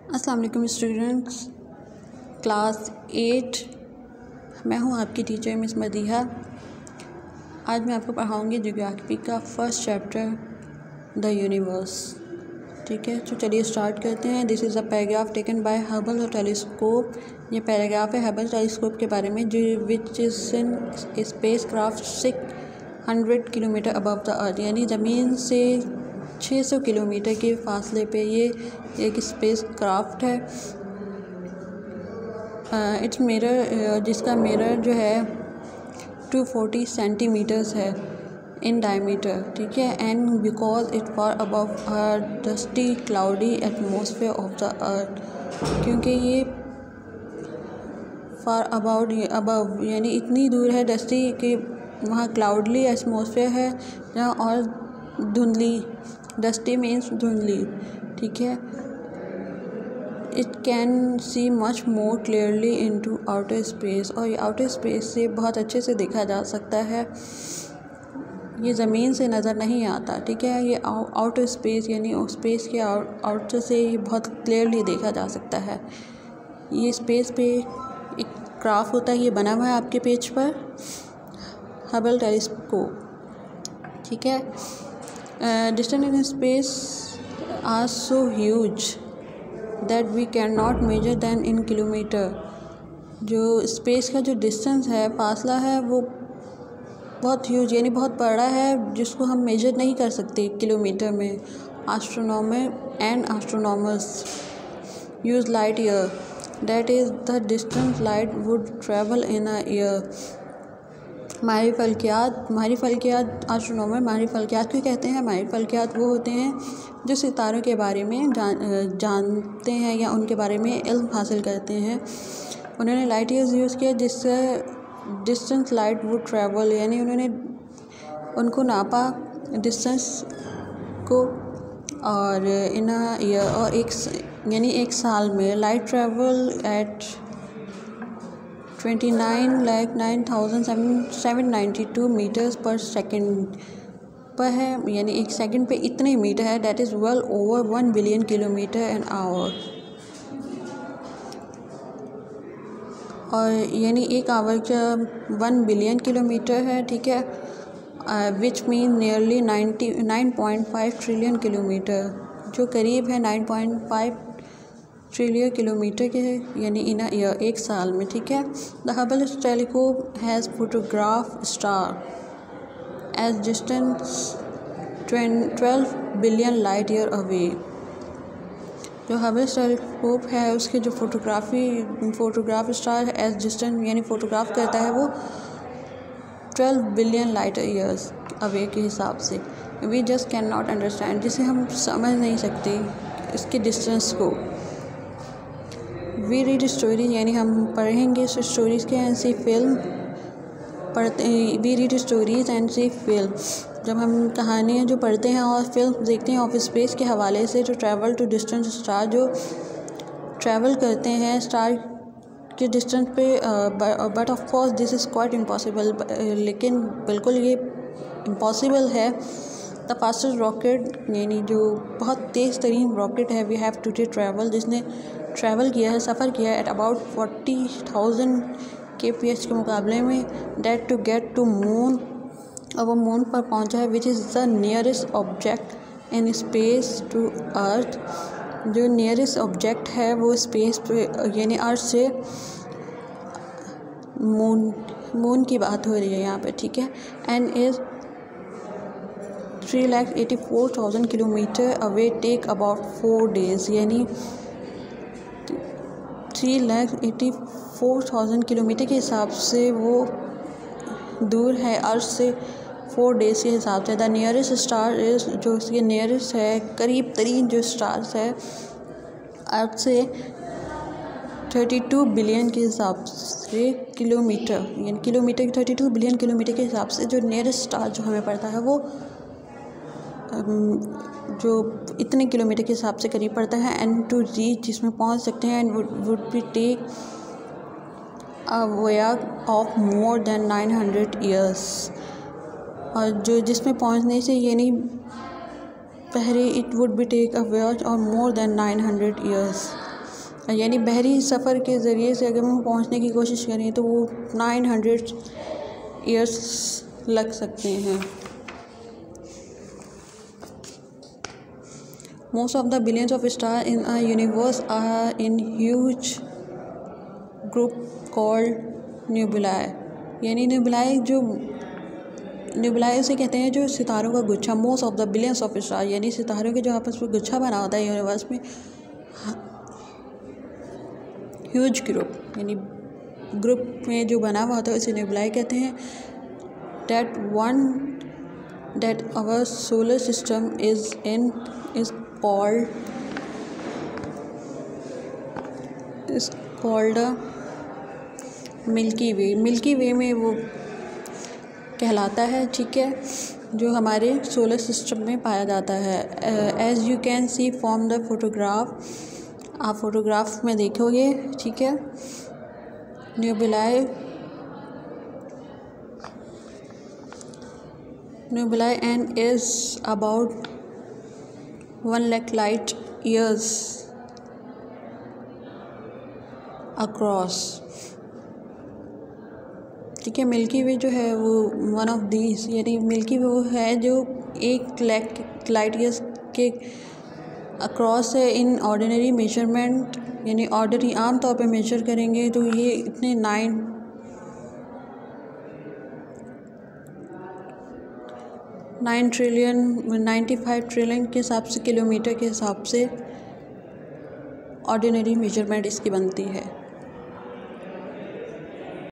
अस्सलाम वालेकुम students, class 8। मैं हूं आपकी टीचर मिस मदीहा। आज मैं आपको पढ़ाऊंगी ज्योग्राफी का फर्स्ट चैप्टर द यूनिवर्स। ठीक है, तो चलिए स्टार्ट करते हैं। This is a paragraph taken by Hubble telescope. ये पैराग्राफ है हबल टेलीस्कोप के बारे में, जो which is in space craft 600 kilometre above the earth, यानी ज़मीन से 600 किलोमीटर के फासले पे ये एक स्पेस क्राफ्ट है। इट्स मिरर, जिसका मिरर जो है 240 सेंटीमीटर्स है इन डायमीटर। ठीक है, and because it far above dusty cloudy atmosphere of the earth, क्योंकि ये फार अबव यानी इतनी दूर है डस्टी कि वहाँ क्लाउडली एटमॉस्फेयर है जहाँ, और धुंधली, डस्टी मीन्स धुंधली। ठीक है, it can see much more clearly into outer space, और ये आउटर स्पेस से बहुत अच्छे से देखा जा सकता है। ये ज़मीन से नज़र नहीं आता। ठीक है, ये आउटर स्पेस यानी स्पेस के आउटर से ये बहुत क्लियरली देखा जा सकता है। ये स्पेस पे एक क्राफ्ट होता है, ये बना हुआ है आपके पेज पर, हबल टेलीस्कोप। ठीक है, distance in space are so huge that we can not measure than in kilometre. जो स्पेस का जो डिस्टेंस है, फासला है, वो बहुत ह्यूज यानी बहुत बड़ा है, जिसको हम मेजर नहीं कर सकते किलोमीटर में। Astronomer and astronomers use light year, that is the distance light would travel in a year. माहिर फल्कियात एस्ट्रोनॉमर माहिर फल्कियात क्यों कहते हैं? माहिर फल्कियात वो होते हैं जो सितारों के बारे में जानते हैं या उनके बारे में इल्म हासिल करते हैं। उन्होंने लाइट ईयर्स यूज़ किया, जिससे डिस्टेंस लाइट वुड ट्रैवल, यानी उन्होंने उनको नापा डिस्टेंस को, और इन ईयर, और एक साल में लाइट ट्रैवल एट 29,09,792 मीटर्स पर सेकेंड पर है, यानी एक सेकंड पे इतने मीटर है। That is well over 1 billion kilometre an hour, और यानी एक आवर का 1 बिलियन किलोमीटर है। ठीक है, which mean nearly 9.5 trillion kilometre, जो करीब है 9.5 ट्रिलियन किलोमीटर के, यानी इन ईयर, एक साल में। ठीक है, the Hubble telescope has photograph star as distance 12 billion light year away. जो हबल टेलीस्कोप है, उसके जो फोटोग्राफ स्टार एज डिस्टेंस यानी फोटोग्राफ करता है, वो 12 बिलियन लाइट ईयर्स अवे के हिसाब से। We just can not understand, जिसे हम समझ नहीं सकते इसके डिस्टेंस को। वी रीड स्टोरी, यानी हम पढ़ेंगे स्टोरीज़ के and see film we read stories and see film. जब हम कहानियाँ जो पढ़ते हैं और फिल्म देखते हैं ऑफ स्पेस के हवाले से, जो ट्रैवल टू डिस्टेंस स्टार, जो ट्रैवल करते हैं स्टार के डिस्टेंस पे, but of course this is quite impossible, लेकिन बिल्कुल ये इम्पॉसिबल है। द फास्टेस्ट रॉकेट, यानी जो बहुत तेज़ तरीन रॉकेट है, वी हैव टू ट्रैवल, जिसने ट्रैवल किया है, सफ़र किया है एट अबाउट 40,000 kph के मुकाबले में, that to get to moon, और वो मून पर पहुंचा है, which is the nearest object in space to earth. जो नियरेस्ट ऑब्जेक्ट है वो स्पेस पे, यानी अर्थ से मून की बात हो रही है यहाँ पे। ठीक है, and is 3,84,000 kilometre away, take about 4 days, यानी 3,84,000 किलोमीटर के हिसाब से वो दूर है अर्थ से 4 days के हिसाब से। द नियरेस्ट स्टार इज़, जो इसके नियरेस्ट है, करीब तरीन जो स्टार्स है अर्थ से 32 बिलियन के हिसाब से किलोमीटर, यानी किलोमीटर 32 बिलियन किलोमीटर के हिसाब से जो नियरेस्ट स्टार जो हमें पड़ता है, वो जो इतने किलोमीटर के हिसाब से करीब पड़ता है। एंड टू रीच, जिसमें पहुंच सकते हैं, and would be take a voyage of more than 900 years, और जो जिसमें पहुंचने से यानी पहले it would be take a voyage और मोर देन 900 ईयर्स। यानी बहरी सफ़र के ज़रिए से अगर हम पहुंचने की कोशिश करें तो वो 900 ईयर्स लग सकते हैं। Most of the billions of star in a universe are in huge group called nebulae. यानी न्यूबुलाए उसे कहते हैं जो सितारों का गुच्छा। Most of the billions of star यानी सितारों के जो आपस में गुच्छा बना होता है यूनिवर्स में। ह्यूज ग्रुप यानी ग्रुप में जो बना हुआ होता है उसे न्यूबुलाए कहते हैं। that our solar system is called Milky Way. Milky Way में वो कहलाता है, ठीक है, जो हमारे सोलर सिस्टम में पाया जाता है। As you can see from the photograph, आप फोटोग्राफ में देखोगे, ठीक है। Nebulae and is about 1 lakh light years across, ठीक है। मिल्की वे जो है वो वन ऑफ दीज यानी मिल्की वे वो है जो 1 लाख लाइट ईयर्स के अक्रॉस है। इन ऑर्डिनरी मेजरमेंट यानी ऑर्डनरी आम तौर पे मेजर करेंगे तो ये इतने 95 ट्रिलियन के हिसाब से, किलोमीटर के हिसाब से ऑर्डिनरी मेजरमेंट इसकी बनती है।